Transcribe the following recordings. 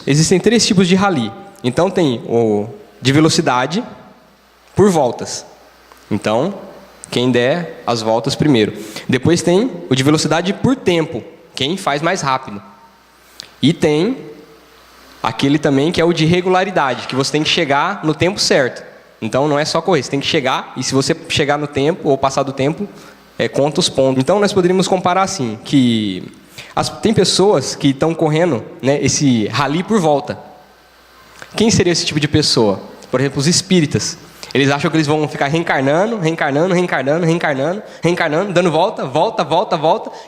Existem 3 tipos de rally. Então tem o de velocidade por voltas. Então, quem der as voltas primeiro. Depois tem o de velocidade por tempo. Quem faz mais rápido. E tem aquele também que é o de regularidade, que você tem que chegar no tempo certo. Então não é só correr, você tem que chegar, e se você chegar no tempo ou passar do tempo, conta os pontos. Então nós poderíamos comparar assim, que tem pessoas que estão correndo, né, esse rally por volta. Quem seria esse tipo de pessoa? Por exemplo, os espíritas. Eles acham que eles vão ficar reencarnando, dando volta,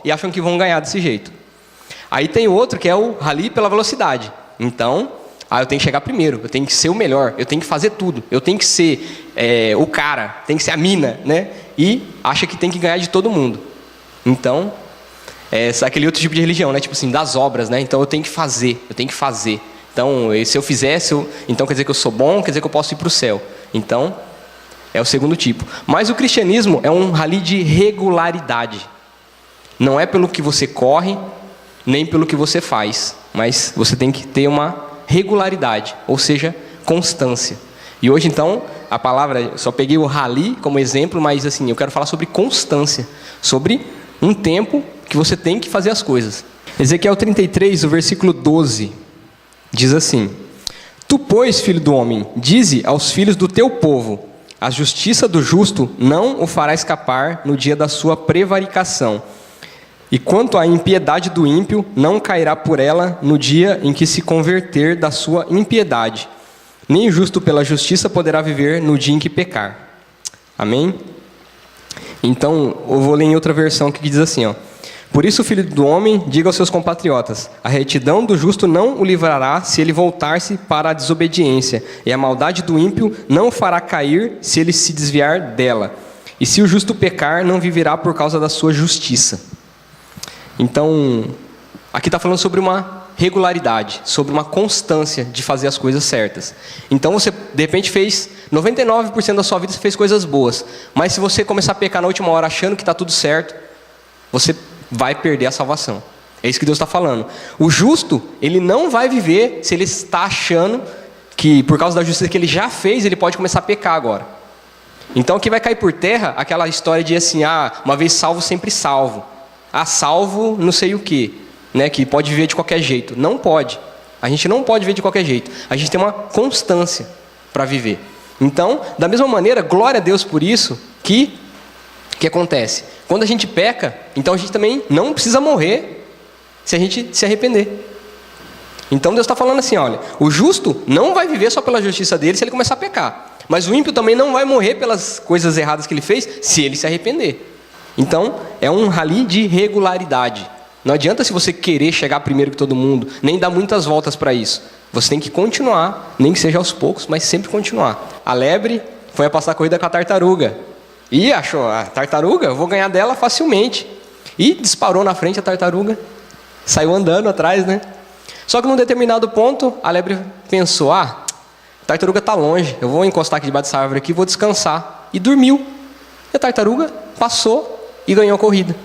e acham que vão ganhar desse jeito. Aí tem outro que é o rally pela velocidade. Então, eu tenho que chegar primeiro, eu tenho que ser o melhor, eu tenho que fazer tudo, eu tenho que ser o cara, tem que ser a mina, né? E acha que tem que ganhar de todo mundo. Então, aquele outro tipo de religião, né? Tipo assim, das obras, né? Então eu tenho que fazer. Então, se eu fizer, então quer dizer que eu sou bom, quer dizer que eu posso ir para o céu. Então, é o segundo tipo. Mas o cristianismo é um rally de regularidade. Não é pelo que você corre, nem pelo que você faz, mas você tem que ter uma regularidade, ou seja, constância. E hoje, então, a palavra, só peguei o rally como exemplo, mas assim, eu quero falar sobre constância, sobre um tempo que você tem que fazer as coisas. Ezequiel 33, o versículo 12, diz assim: Tu, pois, filho do homem, dize aos filhos do teu povo, a justiça do justo não o fará escapar no dia da sua prevaricação. E quanto à impiedade do ímpio, não cairá por ela no dia em que se converter da sua impiedade. Nem o justo pela justiça poderá viver no dia em que pecar. Amém? Então, eu vou ler em outra versão que diz assim, ó: Por isso, filho do homem, diga aos seus compatriotas, a retidão do justo não o livrará se ele voltar-se para a desobediência, e a maldade do ímpio não o fará cair se ele se desviar dela. E se o justo pecar, não viverá por causa da sua justiça. Então, aqui está falando sobre uma regularidade, sobre uma constância de fazer as coisas certas. Então você, de repente, fez 99% da sua vida, você fez coisas boas. Mas se você começar a pecar na última hora achando que está tudo certo, você vai perder a salvação. É isso que Deus está falando. O justo, ele não vai viver se ele está achando que, por causa da justiça que ele já fez, ele pode começar a pecar agora. Então aqui vai cair por terra aquela história de assim, uma vez salvo, sempre salvo. Salvo não sei o quê, né, que pode viver de qualquer jeito. Não pode. A gente não pode viver de qualquer jeito. A gente tem uma constância para viver. Então, da mesma maneira, glória a Deus por isso, que acontece? Quando a gente peca, então a gente também não precisa morrer se a gente se arrepender. Então Deus está falando assim, olha, o justo não vai viver só pela justiça dele se ele começar a pecar. Mas o ímpio também não vai morrer pelas coisas erradas que ele fez se ele se arrepender. Então, é um rally de regularidade. Não adianta se você querer chegar primeiro que todo mundo, nem dar muitas voltas para isso. Você tem que continuar, nem que seja aos poucos, mas sempre continuar. A lebre foi a passar a corrida com a tartaruga. E achou, a tartaruga, eu vou ganhar dela facilmente. E disparou na frente a tartaruga, saiu andando atrás, né? Só que num determinado ponto, a lebre pensou, a tartaruga está longe, eu vou encostar aqui debaixo dessa árvore aqui e vou descansar. E dormiu. E a tartaruga passou e ganhou a corrida.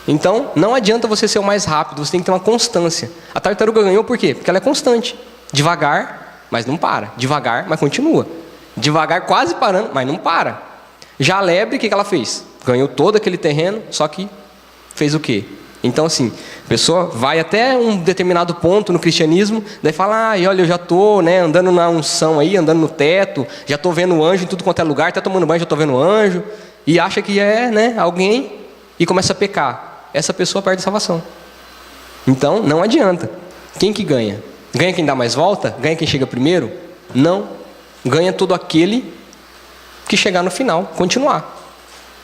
Então, não adianta você ser o mais rápido, você tem que ter uma constância. A tartaruga ganhou por quê? Porque ela é constante. Devagar, mas não para. Devagar, mas continua. Devagar, quase parando, mas não para. Já a lebre, o que ela fez? Ganhou todo aquele terreno, só que fez o quê? Então, assim, a pessoa vai até um determinado ponto no cristianismo, daí fala, olha, eu já estou, né, andando na unção aí, andando no teto, já estou vendo o anjo em tudo quanto é lugar, até tomando banho já estou vendo o anjo, e acha que é, né, alguém, e começa a pecar. Essa pessoa perde a salvação. Então, não adianta. Quem que ganha? Ganha quem dá mais volta? Ganha quem chega primeiro? Não. Ganha todo aquele que chegar no final, continuar.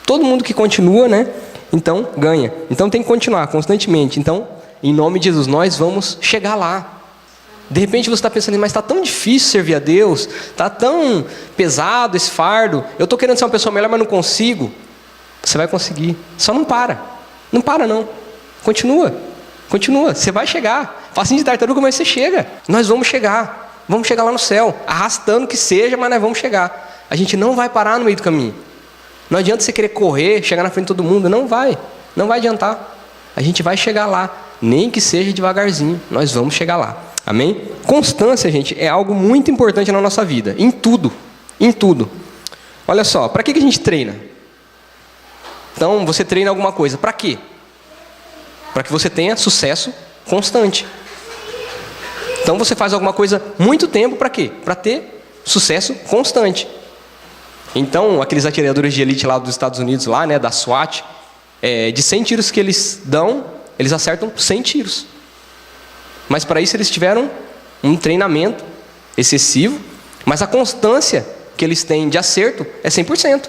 Todo mundo que continua, né? Então, ganha. Então, tem que continuar constantemente. Então, em nome de Jesus, nós vamos chegar lá. De repente, você está pensando, mas está tão difícil servir a Deus, está tão pesado esse fardo, eu estou querendo ser uma pessoa melhor, mas não consigo. Você vai conseguir. Só não para. Não para, não. Continua. Continua. Você vai chegar. Facinho de tartaruga, mas você chega. Nós vamos chegar. Vamos chegar lá no céu. Arrastando que seja, mas nós vamos chegar. A gente não vai parar no meio do caminho. Não adianta você querer correr, chegar na frente de todo mundo. Não vai. Não vai adiantar. A gente vai chegar lá. Nem que seja devagarzinho. Nós vamos chegar lá. Amém? Constância, gente, é algo muito importante na nossa vida. Em tudo. Em tudo. Olha só, para que a gente treina? Então, você treina alguma coisa. Para quê? Para que você tenha sucesso constante. Então, você faz alguma coisa muito tempo para quê? Para ter sucesso constante. Então, aqueles atiradores de elite lá dos Estados Unidos, lá, né, da SWAT, de 100 tiros que eles dão, eles acertam 100 tiros. Mas para isso eles tiveram um treinamento excessivo, mas a constância que eles têm de acerto é 100%.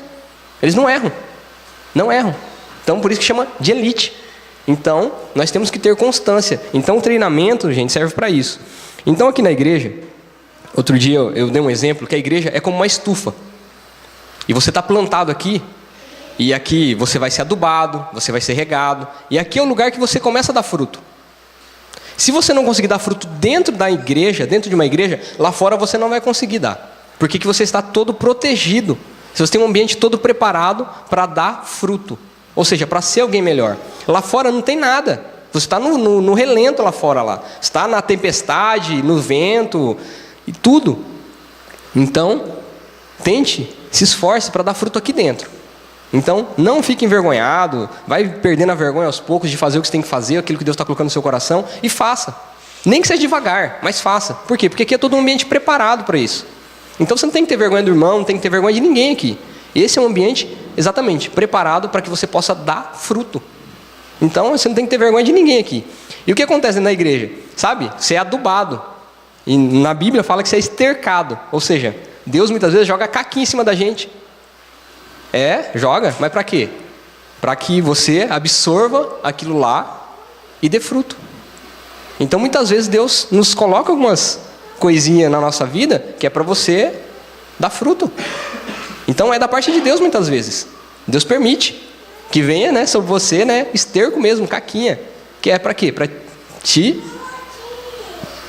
Eles não erram. Não erram. Então, por isso que chama de elite. Então, nós temos que ter constância. Então, o treinamento, gente, serve para isso. Então, aqui na igreja, outro dia eu dei um exemplo, que a igreja é como uma estufa. E você está plantado aqui, e aqui você vai ser adubado, você vai ser regado, e aqui é o lugar que você começa a dar fruto. Se você não conseguir dar fruto dentro da igreja, dentro de uma igreja, lá fora você não vai conseguir dar. Porque que você está todo protegido. Você tem um ambiente todo preparado para dar fruto. Ou seja, para ser alguém melhor. Lá fora não tem nada. Você está no relento lá fora. Lá. Você está na tempestade, no vento e tudo. Então, tente, se esforce para dar fruto aqui dentro. Então, não fique envergonhado, vai perdendo a vergonha aos poucos de fazer o que você tem que fazer, aquilo que Deus está colocando no seu coração, e faça. Nem que seja devagar, mas faça. Por quê? Porque aqui é todo um ambiente preparado para isso. Então, você não tem que ter vergonha do irmão, não tem que ter vergonha de ninguém aqui. Esse é um ambiente, exatamente, preparado para que você possa dar fruto. Então, você não tem que ter vergonha de ninguém aqui. E o que acontece na igreja? Sabe? Você é adubado. E na Bíblia fala que você é estercado. Ou seja, Deus muitas vezes joga caquinho em cima da gente. Joga, mas para quê? Para que você absorva aquilo lá e dê fruto. Então muitas vezes Deus nos coloca algumas coisinhas na nossa vida que é para você dar fruto. Então é da parte de Deus muitas vezes. Deus permite que venha, né, sobre você, né, esterco mesmo, caquinha. Que é para quê? Para te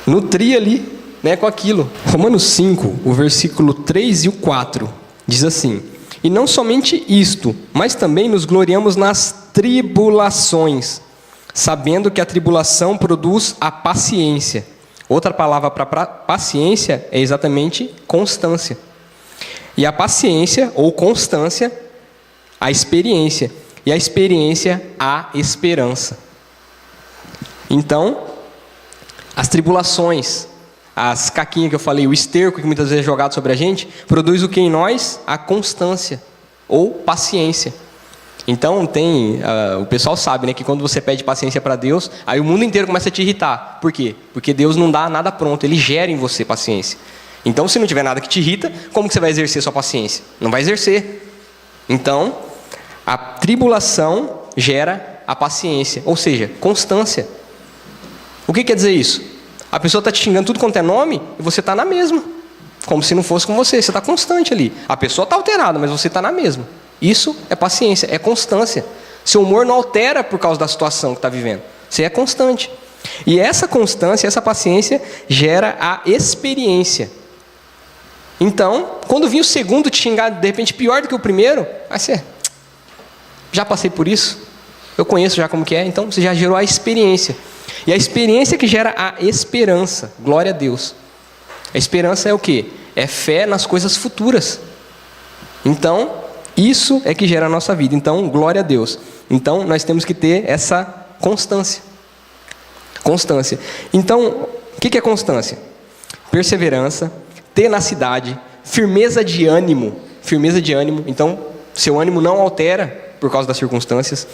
nutrir ali, né, com aquilo. Romanos 5, o versículo 3 e o 4, diz assim: e não somente isto, mas também nos gloriamos nas tribulações, sabendo que a tribulação produz a paciência. Outra palavra para paciência é exatamente constância. E a paciência, ou constância, a experiência. E a experiência, a esperança. Então, as tribulações, as caquinhas que eu falei, o esterco que muitas vezes é jogado sobre a gente, produz o que em nós? A constância, ou paciência. Então o pessoal sabe, né, que quando você pede paciência para Deus, aí o mundo inteiro começa a te irritar. Por quê? Porque Deus não dá nada pronto, Ele gera em você paciência. Então, se não tiver nada que te irrita, como que você vai exercer sua paciência? Não vai exercer. Então, a tribulação gera a paciência, ou seja, constância. O que quer dizer isso? A pessoa está te xingando tudo quanto é nome e você está na mesma. Como se não fosse com você. Você está constante ali. A pessoa está alterada, mas você está na mesma. Isso é paciência, é constância. Seu humor não altera por causa da situação que está vivendo. Você é constante. E essa constância, essa paciência gera a experiência. Então, quando vir o segundo te xingar de repente pior do que o primeiro, aí você, já passei por isso, eu conheço já como que é, então você já gerou a experiência. E a experiência que gera a esperança. Glória a Deus. A esperança é o quê? É fé nas coisas futuras. Então, isso é que gera a nossa vida. Então, glória a Deus. Então, nós temos que ter essa constância. Constância. Então, o que é constância? Perseverança, tenacidade, firmeza de ânimo. Firmeza de ânimo. Então, seu ânimo não altera por causa das circunstâncias.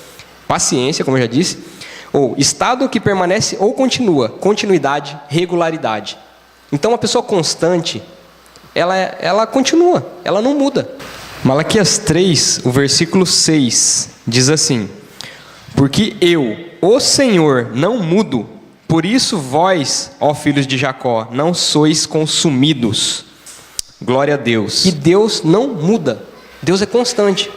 Paciência, como eu já disse. Ou estado que permanece ou continua. Continuidade, regularidade. Então, uma pessoa constante, ela continua, ela não muda. Malaquias 3, o versículo 6, diz assim: porque eu, o Senhor, não mudo, por isso vós, ó filhos de Jacó, não sois consumidos. Glória a Deus. E Deus não muda, Deus é constante.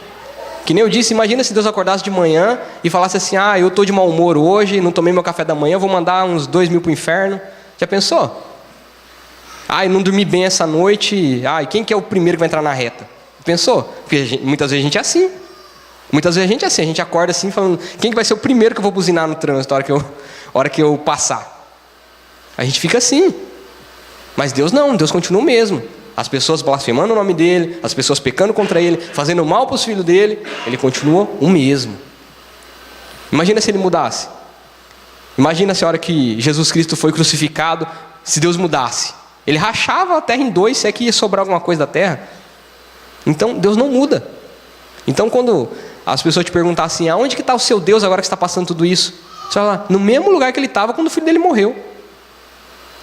Que nem eu disse, imagina se Deus acordasse de manhã e falasse assim: eu estou de mau humor hoje, não tomei meu café da manhã, vou mandar uns 2.000 para o inferno. Já pensou? Não dormi bem essa noite, quem que é o primeiro que vai entrar na reta? Pensou? Porque muitas vezes a gente é assim. Muitas vezes a gente é assim, a gente acorda assim falando: quem que vai ser o primeiro que eu vou buzinar no trânsito a hora que eu passar? A gente fica assim. Mas Deus não, Deus continua o mesmo. As pessoas blasfemando o nome dele, as pessoas pecando contra ele, fazendo mal para os filhos dele, ele continua o mesmo. Imagina se ele mudasse. Imagina se a hora que Jesus Cristo foi crucificado, se Deus mudasse. Ele rachava a terra em dois, se é que ia sobrar alguma coisa da terra. Então Deus não muda. Então quando as pessoas te perguntam assim, aonde que está o seu Deus agora que está passando tudo isso? Você fala, no mesmo lugar que ele estava quando o filho dele morreu.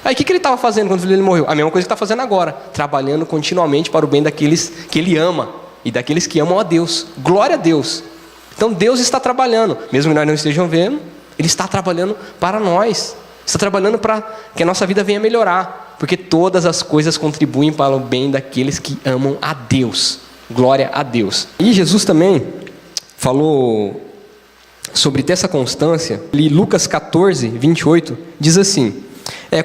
Aí o que ele estava fazendo quando o filho dele morreu? A mesma coisa que está fazendo agora, trabalhando continuamente para o bem daqueles que ele ama e daqueles que amam a Deus. Glória a Deus. Então Deus está trabalhando, mesmo que nós não estejamos vendo, Ele está trabalhando para nós. Está trabalhando para que a nossa vida venha melhorar, porque todas as coisas contribuem para o bem daqueles que amam a Deus. Glória a Deus. E Jesus também falou sobre ter essa constância. E Lucas 14, 28 diz assim: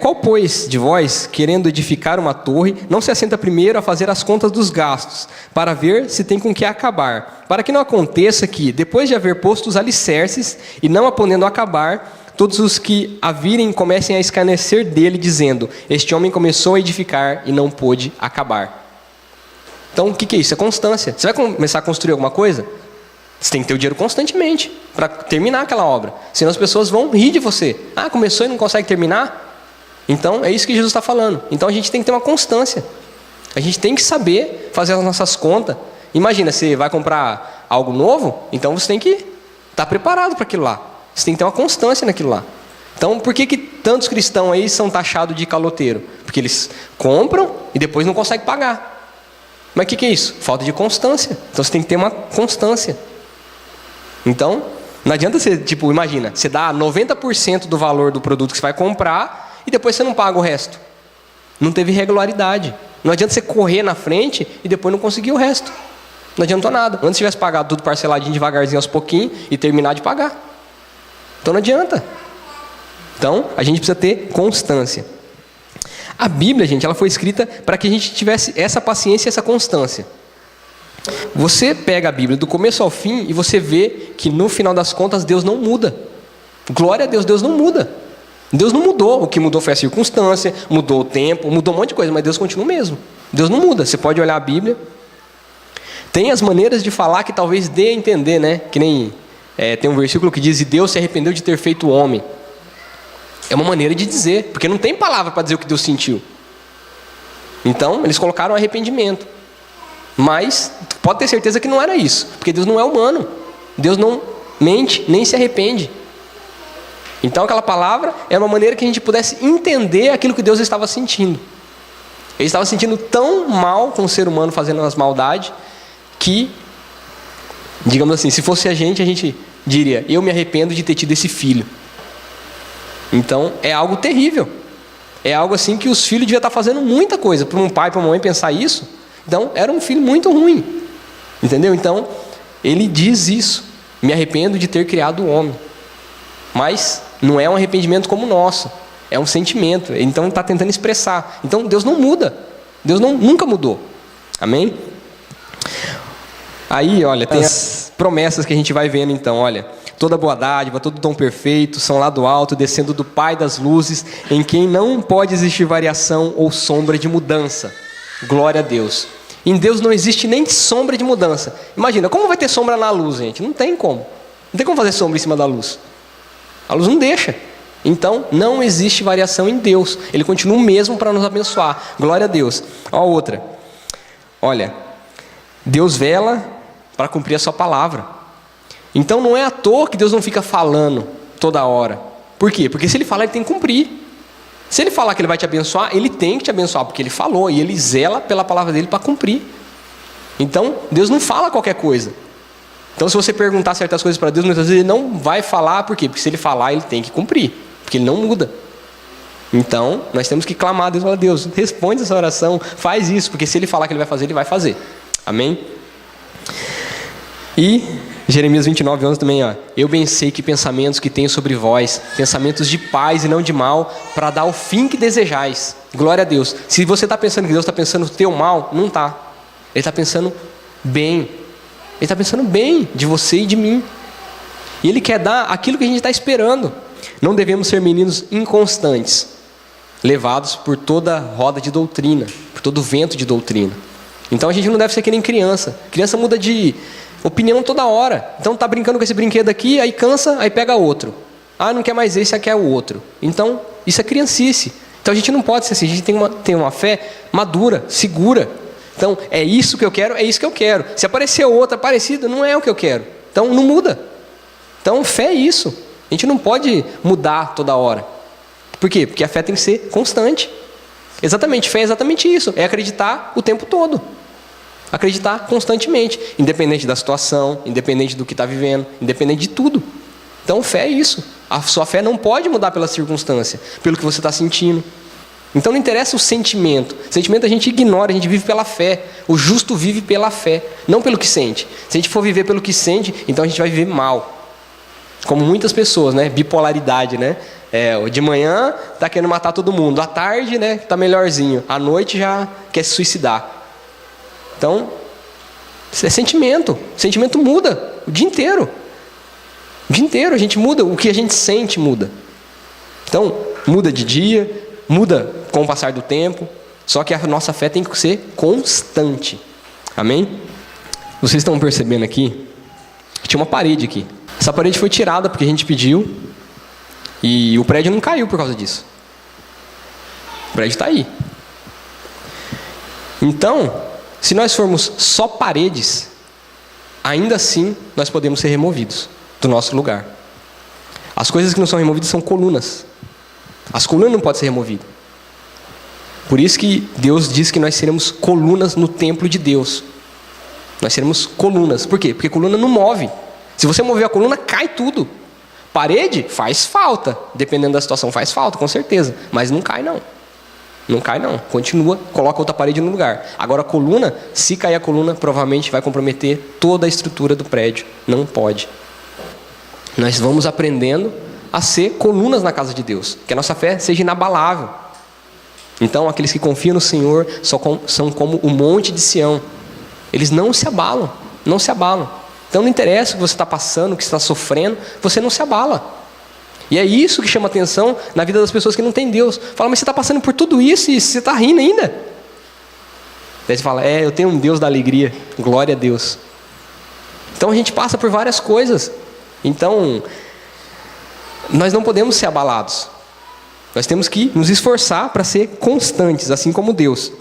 qual, pois, de vós, querendo edificar uma torre, não se assenta primeiro a fazer as contas dos gastos, para ver se tem com que acabar, para que não aconteça que, depois de haver posto os alicerces, e não a podendo acabar, todos os que a virem comecem a escarnecer dele, dizendo: este homem começou a edificar e não pôde acabar. Então, o que é isso? É constância. Você vai começar a construir alguma coisa? Você tem que ter o dinheiro constantemente para terminar aquela obra. Senão as pessoas vão rir de você. Ah, começou e não consegue terminar? Então, é isso que Jesus está falando. Então, a gente tem que ter uma constância. A gente tem que saber fazer as nossas contas. Imagina, você vai comprar algo novo, então você tem que estar preparado para aquilo lá. Você tem que ter uma constância naquilo lá. Então, por que tantos cristãos aí são taxados de caloteiro? Porque eles compram e depois não conseguem pagar. Mas o que é isso? Falta de constância. Então, você tem que ter uma constância. Então, não adianta você, imagina, você dá 90% do valor do produto que você vai comprar e depois você não paga o resto. Não teve regularidade. Não adianta você correr na frente e depois não conseguir o resto. Não adiantou nada. Antes tivesse pagado tudo parceladinho devagarzinho aos pouquinhos e terminar de pagar. Então não adianta. Então a gente precisa ter constância. A Bíblia, gente, ela foi escrita para que a gente tivesse essa paciência e essa constância. Você pega a Bíblia do começo ao fim e você vê que no final das contas Deus não muda. Glória a Deus, Deus não muda. Deus não mudou. O que mudou foi a circunstância, mudou o tempo, mudou um monte de coisa, mas Deus continua o mesmo. Deus não muda. Você pode olhar a Bíblia. Tem as maneiras de falar que talvez dê a entender, né? Que nem tem um versículo que diz: e Deus se arrependeu de ter feito o homem. É uma maneira de dizer, porque não tem palavra para dizer o que Deus sentiu. Então, eles colocaram arrependimento. Mas, pode ter certeza que não era isso, porque Deus não é humano. Deus não mente, nem se arrepende. Então, aquela palavra é uma maneira que a gente pudesse entender aquilo que Deus estava sentindo. Ele estava sentindo tão mal com o ser humano fazendo as maldades, que, digamos assim, se fosse a gente diria: eu me arrependo de ter tido esse filho. Então, é algo terrível. É algo assim que os filhos deviam estar fazendo muita coisa. Para um pai e para uma mãe pensar isso, então, era um filho muito ruim. Entendeu? Então, ele diz isso: me arrependo de ter criado o homem. Mas não é um arrependimento como o nosso. É um sentimento. Então, está tentando expressar. Então, Deus não muda. Deus nunca mudou. Amém? Aí, olha, tem as promessas que a gente vai vendo então, olha: toda boa dádiva, todo dom perfeito são lá do alto, descendo do Pai das luzes, em quem não pode existir variação ou sombra de mudança. Glória a Deus. Em Deus não existe nem sombra de mudança. Imagina, como vai ter sombra na luz, gente? Não tem como. Não tem como fazer sombra em cima da luz. A luz não deixa. Então, não existe variação em Deus. Ele continua o mesmo para nos abençoar. Glória a Deus. Ó, outra. Olha, Deus vela para cumprir a sua palavra. Então, não é à toa que Deus não fica falando toda hora. Por quê? Porque se Ele falar, Ele tem que cumprir. Se Ele falar que Ele vai te abençoar, Ele tem que te abençoar, porque Ele falou, e Ele zela pela palavra dEle para cumprir. Então, Deus não fala qualquer coisa. Então, se você perguntar certas coisas para Deus, muitas vezes Ele não vai falar. Por quê? Porque se Ele falar, Ele tem que cumprir, porque Ele não muda. Então, nós temos que clamar a Deus: fala, Deus, responde essa oração, faz isso, porque se Ele falar que Ele vai fazer, Ele vai fazer. Amém? E Jeremias 29, 11 também, ó: eu bem sei que pensamentos que tenho sobre vós, pensamentos de paz e não de mal, para dar o fim que desejais. Glória a Deus. Se você está pensando que Deus está pensando o teu mal, não está. Ele está pensando bem. Ele está pensando bem de você e de mim. E Ele quer dar aquilo que a gente está esperando. Não devemos ser meninos inconstantes. levados por toda roda de doutrina, por todo vento de doutrina. Então a gente não deve ser que nem criança. Criança muda de opinião toda hora. Então tá brincando com esse brinquedo aqui, aí cansa, aí pega outro. Ah, não quer mais esse, aí quer o outro. Então isso é criancice. Então a gente não pode ser assim, a gente tem uma fé madura, segura. Então é isso que eu quero, é isso que eu quero. Se aparecer outra parecida, não é o que eu quero. Então não muda. Então fé é isso. A gente não pode mudar toda hora. Por quê? Porque a fé tem que ser constante. Exatamente, fé é exatamente isso. É acreditar o tempo todo. Acreditar constantemente. Independente da situação, independente do que está vivendo, independente de tudo. Então fé é isso. A sua fé não pode mudar pela circunstância, pelo que você está sentindo. Então não interessa o sentimento. O sentimento a gente ignora, a gente vive pela fé. O justo vive pela fé, não pelo que sente. Se a gente for viver pelo que sente, então a gente vai viver mal. Como muitas pessoas, né? Bipolaridade, né? De manhã está querendo matar todo mundo, à tarde, né, está melhorzinho, à noite já quer se suicidar. Então, isso é sentimento. Sentimento muda o dia inteiro. O dia inteiro a gente muda, o que a gente sente muda. Então, muda de dia, muda com o passar do tempo, só que a nossa fé tem que ser constante. Amém? Vocês estão percebendo aqui? Tinha uma parede aqui. Essa parede foi tirada porque a gente pediu. E o prédio não caiu por causa disso. O prédio está aí. Então, se nós formos só paredes, ainda assim nós podemos ser removidos do nosso lugar. As coisas que não são removidas são colunas. As colunas não podem ser removidas. Por isso que Deus diz que nós seremos colunas no templo de Deus. Nós seremos colunas. Por quê? Porque coluna não move. Se você mover a coluna, cai tudo. Parede faz falta, dependendo da situação faz falta, com certeza, mas não cai não. Não cai não, continua, coloca outra parede no lugar. Agora a coluna, se cair a coluna, provavelmente vai comprometer toda a estrutura do prédio. Não pode. Nós vamos aprendendo a ser colunas na casa de Deus, que a nossa fé seja inabalável. Então aqueles que confiam no Senhor são como o monte de Sião. Eles não se abalam, não se abalam. Então não interessa o que você está passando, o que você está sofrendo, você não se abala. E é isso que chama atenção na vida das pessoas que não têm Deus. Fala, mas você está passando por tudo isso e você está rindo ainda. Daí você fala, eu tenho um Deus da alegria, glória a Deus. Então a gente passa por várias coisas. Então, nós não podemos ser abalados. Nós temos que nos esforçar para ser constantes, assim como Deus.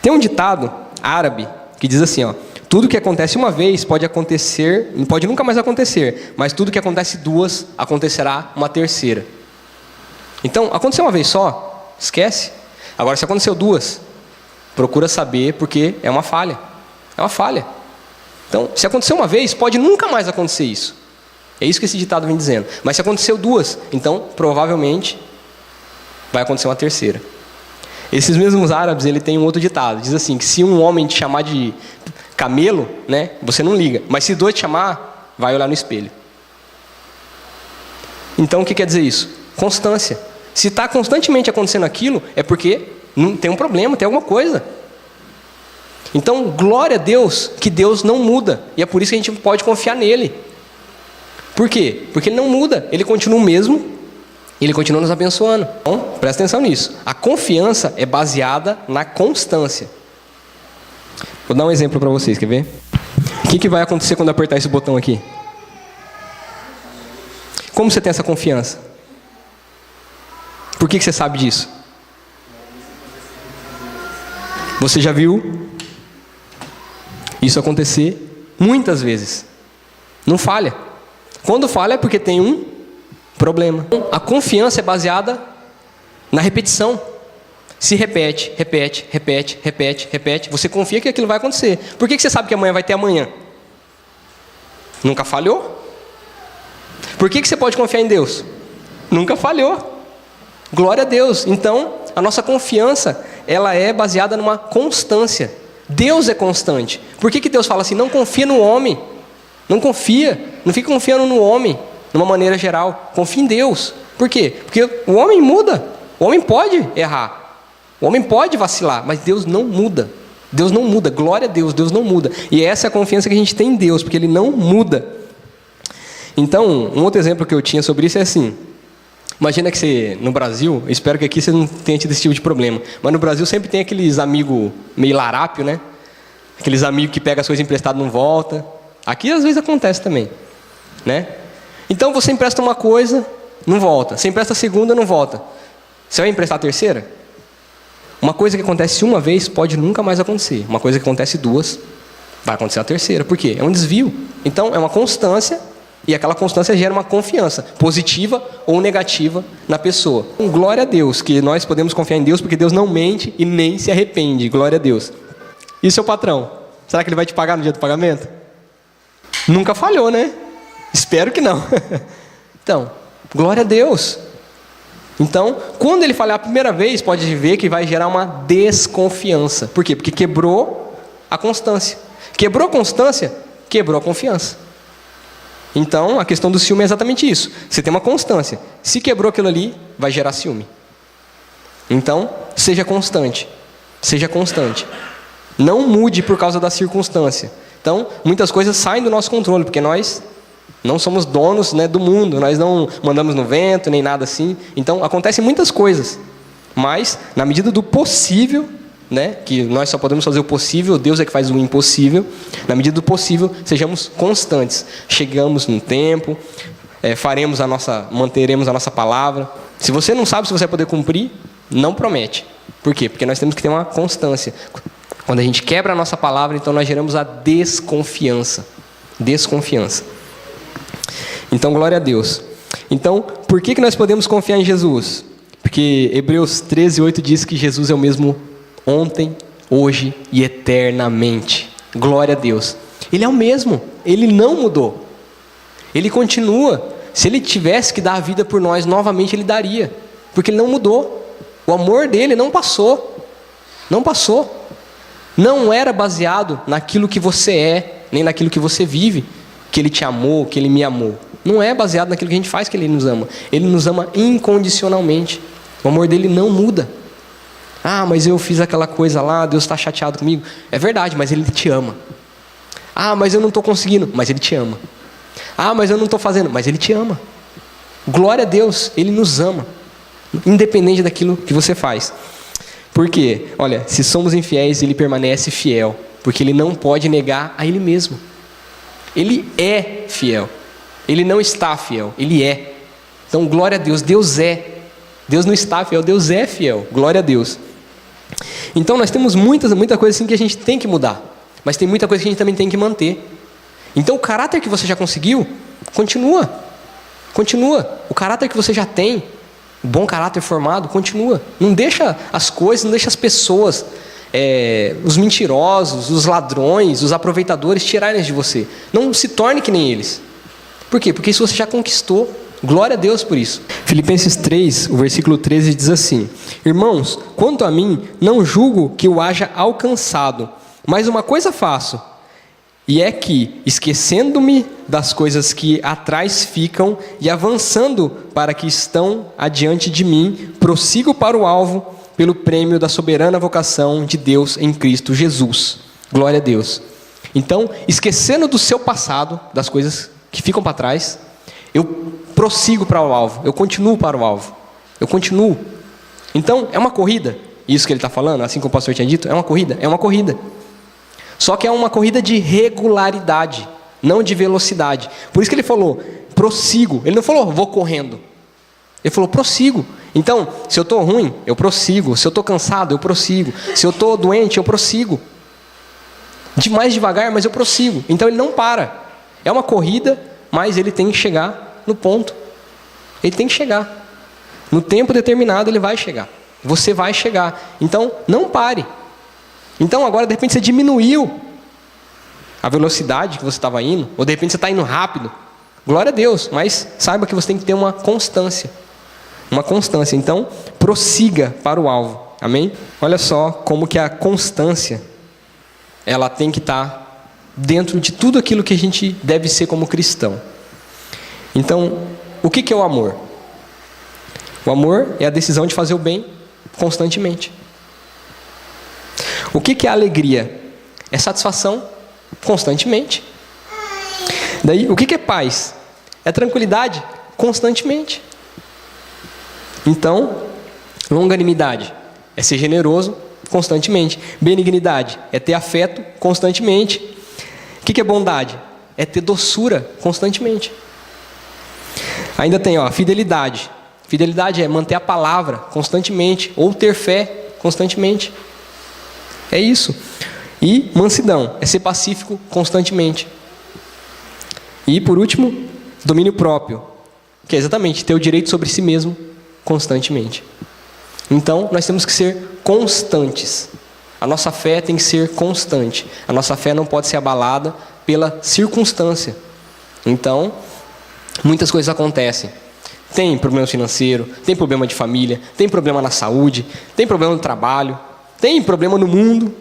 Tem um ditado árabe que diz assim, tudo que acontece uma vez pode acontecer, pode nunca mais acontecer, mas tudo que acontece duas, acontecerá uma terceira. Então, aconteceu uma vez só, esquece. Agora, se aconteceu duas, procura saber, porque é uma falha. É uma falha. Então, se aconteceu uma vez, pode nunca mais acontecer isso. É isso que esse ditado vem dizendo. Mas se aconteceu duas, então, provavelmente, vai acontecer uma terceira. Esses mesmos árabes, ele tem um outro ditado. Diz assim, que se um homem te chamar de camelo, né, você não liga. Mas se dois te chamar, vai olhar no espelho. Então, o que quer dizer isso? Constância. Se está constantemente acontecendo aquilo, é porque não tem um problema, tem alguma coisa. Então, glória a Deus, que Deus não muda. E é por isso que a gente pode confiar nele. Por quê? Porque ele não muda. Ele continua o mesmo. Ele continua nos abençoando. Então, presta atenção nisso. A confiança é baseada na constância. Vou dar um exemplo para vocês, quer ver? O que vai acontecer quando apertar esse botão aqui? Como você tem essa confiança? Por que você sabe disso? Você já viu isso acontecer muitas vezes. Não falha. Quando falha é porque tem um problema. A confiança é baseada na repetição. Se repete, repete, repete, repete, repete, você confia que aquilo vai acontecer. Por que você sabe que amanhã vai ter amanhã? Nunca falhou? Por que você pode confiar em Deus? Nunca falhou. Glória a Deus. Então, a nossa confiança, ela é baseada numa constância. Deus é constante. Por que Deus fala assim, não confia no homem? Não confia, não fica confiando no homem, de uma maneira geral. Confia em Deus. Por quê? Porque o homem muda. O homem pode errar. O homem pode vacilar, mas Deus não muda. Deus não muda. Glória a Deus, Deus não muda. E essa é a confiança que a gente tem em Deus, porque Ele não muda. Então, um outro exemplo que eu tinha sobre isso é assim. Imagina que você, no Brasil, eu espero que aqui você não tenha tido esse tipo de problema, mas no Brasil sempre tem aqueles amigos meio larápio, né? Aqueles amigos que pegam as coisas emprestadas e não volta. Aqui às vezes acontece também, né? Então você empresta uma coisa, não volta. Você empresta a segunda, não volta. Você vai emprestar a terceira? Uma coisa que acontece uma vez pode nunca mais acontecer. Uma coisa que acontece duas, vai acontecer a terceira. Por quê? É um desvio. Então é uma constância, e aquela constância gera uma confiança, positiva ou negativa, na pessoa. Glória a Deus, que nós podemos confiar em Deus, porque Deus não mente e nem se arrepende. Glória a Deus. E seu patrão? Será que ele vai te pagar no dia do pagamento? Nunca falhou, né? Espero que não. Então, glória a Deus. Então, quando ele falhar a primeira vez, pode ver que vai gerar uma desconfiança. Por quê? Porque quebrou a constância. Quebrou a constância, quebrou a confiança. Então, a questão do ciúme é exatamente isso. Você tem uma constância. Se quebrou aquilo ali, vai gerar ciúme. Então, seja constante. Seja constante. Não mude por causa da circunstância. Então, muitas coisas saem do nosso controle, porque nós não somos donos, né, do mundo. Nós não mandamos no vento, nem nada assim. Então, acontecem muitas coisas. Mas, na medida do possível, né, que nós só podemos fazer o possível, Deus é que faz o impossível. Na medida do possível, sejamos constantes. Chegamos no tempo, manteremos a nossa palavra. Se você não sabe se você vai poder cumprir, não promete. Por quê? Porque nós temos que ter uma constância. Quando a gente quebra a nossa palavra, então nós geramos a desconfiança. Desconfiança. Então, glória a Deus. Então, por que nós podemos confiar em Jesus? Porque Hebreus 13:8 diz que Jesus é o mesmo ontem, hoje e eternamente. Glória a Deus. Ele é o mesmo. Ele não mudou. Ele continua. Se ele tivesse que dar a vida por nós novamente, ele daria. Porque ele não mudou. O amor dele não passou. Não passou. Não era baseado naquilo que você é, nem naquilo que você vive, que ele te amou, que ele me amou. Não é baseado naquilo que a gente faz que ele nos ama. Ele nos ama incondicionalmente. O amor dele não muda. Ah, mas eu fiz aquela coisa lá, Deus está chateado comigo. É verdade, mas ele te ama. Ah, mas eu não estou conseguindo, mas ele te ama. Ah, mas eu não estou fazendo, mas ele te ama. Glória a Deus, ele nos ama, independente daquilo que você faz. Por quê? Olha, se somos infiéis, ele permanece fiel, porque ele não pode negar a ele mesmo. Ele é fiel. Ele não está fiel, ele é. Então, glória a Deus, Deus é. Deus não está fiel, Deus é fiel. Glória a Deus. Então, nós temos muita coisa assim que a gente tem que mudar, mas tem muita coisa que a gente também tem que manter. Então, o caráter que você já conseguiu, continua. Continua. O caráter que você já tem, o bom caráter formado, continua. Não deixa as coisas, não deixa as pessoas, os mentirosos, os ladrões, os aproveitadores tirarem de você. Não se torne que nem eles. Por quê? Porque isso você já conquistou. Glória a Deus por isso. Filipenses 3, o versículo 13 diz assim: Irmãos, quanto a mim, não julgo que eu haja alcançado, mas uma coisa faço, e é que, esquecendo-me das coisas que atrás ficam e avançando para que estão adiante de mim, prossigo para o alvo pelo prêmio da soberana vocação de Deus em Cristo Jesus. Glória a Deus. Então, esquecendo do seu passado, das coisas que ficam para trás, eu prossigo para o alvo, eu continuo para o alvo, eu continuo. Então, é uma corrida, isso que ele está falando, assim como o pastor tinha dito, é uma corrida, é uma corrida. Só que é uma corrida de regularidade, não de velocidade. Por isso que ele falou, prossigo. Ele não falou, vou correndo. Ele falou, prossigo. Então, se eu estou ruim, eu prossigo. Se eu estou cansado, eu prossigo. Se eu estou doente, eu prossigo. Mais devagar, mas eu prossigo. Então, ele não para. É uma corrida, mas ele tem que chegar no ponto. Ele tem que chegar. No tempo determinado, ele vai chegar. Você vai chegar. Então, não pare. Então agora de repente você diminuiu a velocidade que você estava indo, ou de repente você está indo rápido. Glória a Deus, mas saiba que você tem que ter uma constância. Uma constância, então prossiga para o alvo. Amém? Olha só como que a constância, ela tem que estar dentro de tudo aquilo que a gente deve ser como cristão. Então, o que é o amor? O amor é a decisão de fazer o bem constantemente. O que é alegria? É satisfação constantemente. Daí, o que é paz? É tranquilidade constantemente. Então, longanimidade é ser generoso constantemente. Benignidade é ter afeto constantemente. O que é bondade? É ter doçura constantemente. Ainda tem fidelidade. Fidelidade é manter a palavra constantemente, ou ter fé constantemente. É isso. E mansidão é ser pacífico constantemente. E por último, domínio próprio, que é exatamente ter o direito sobre si mesmo constantemente. Então, nós temos que ser constantes. A nossa fé tem que ser constante. A nossa fé não pode ser abalada pela circunstância. Então, muitas coisas acontecem. Tem problema financeiro, tem problema de família, tem problema na saúde, tem problema no trabalho, tem problema no mundo,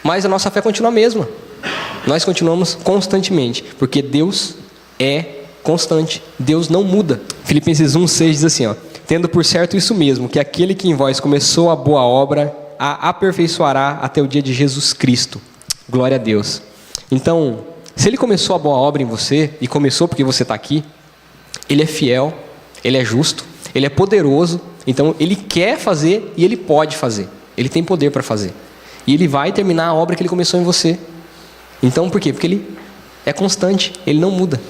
mas a nossa fé continua a mesma. Nós continuamos constantemente, porque Deus é constante, Deus não muda. Filipenses 1,6 diz assim, tendo por certo isso mesmo, que aquele que em vós começou a boa obra, a aperfeiçoará até o dia de Jesus Cristo. Glória a Deus. Então, se Ele começou a boa obra em você, e começou porque você está aqui, Ele é fiel, Ele é justo, Ele é poderoso, então Ele quer fazer e Ele pode fazer. Ele tem poder para fazer. E Ele vai terminar a obra que Ele começou em você. Então, por quê? Porque Ele é constante, Ele não muda.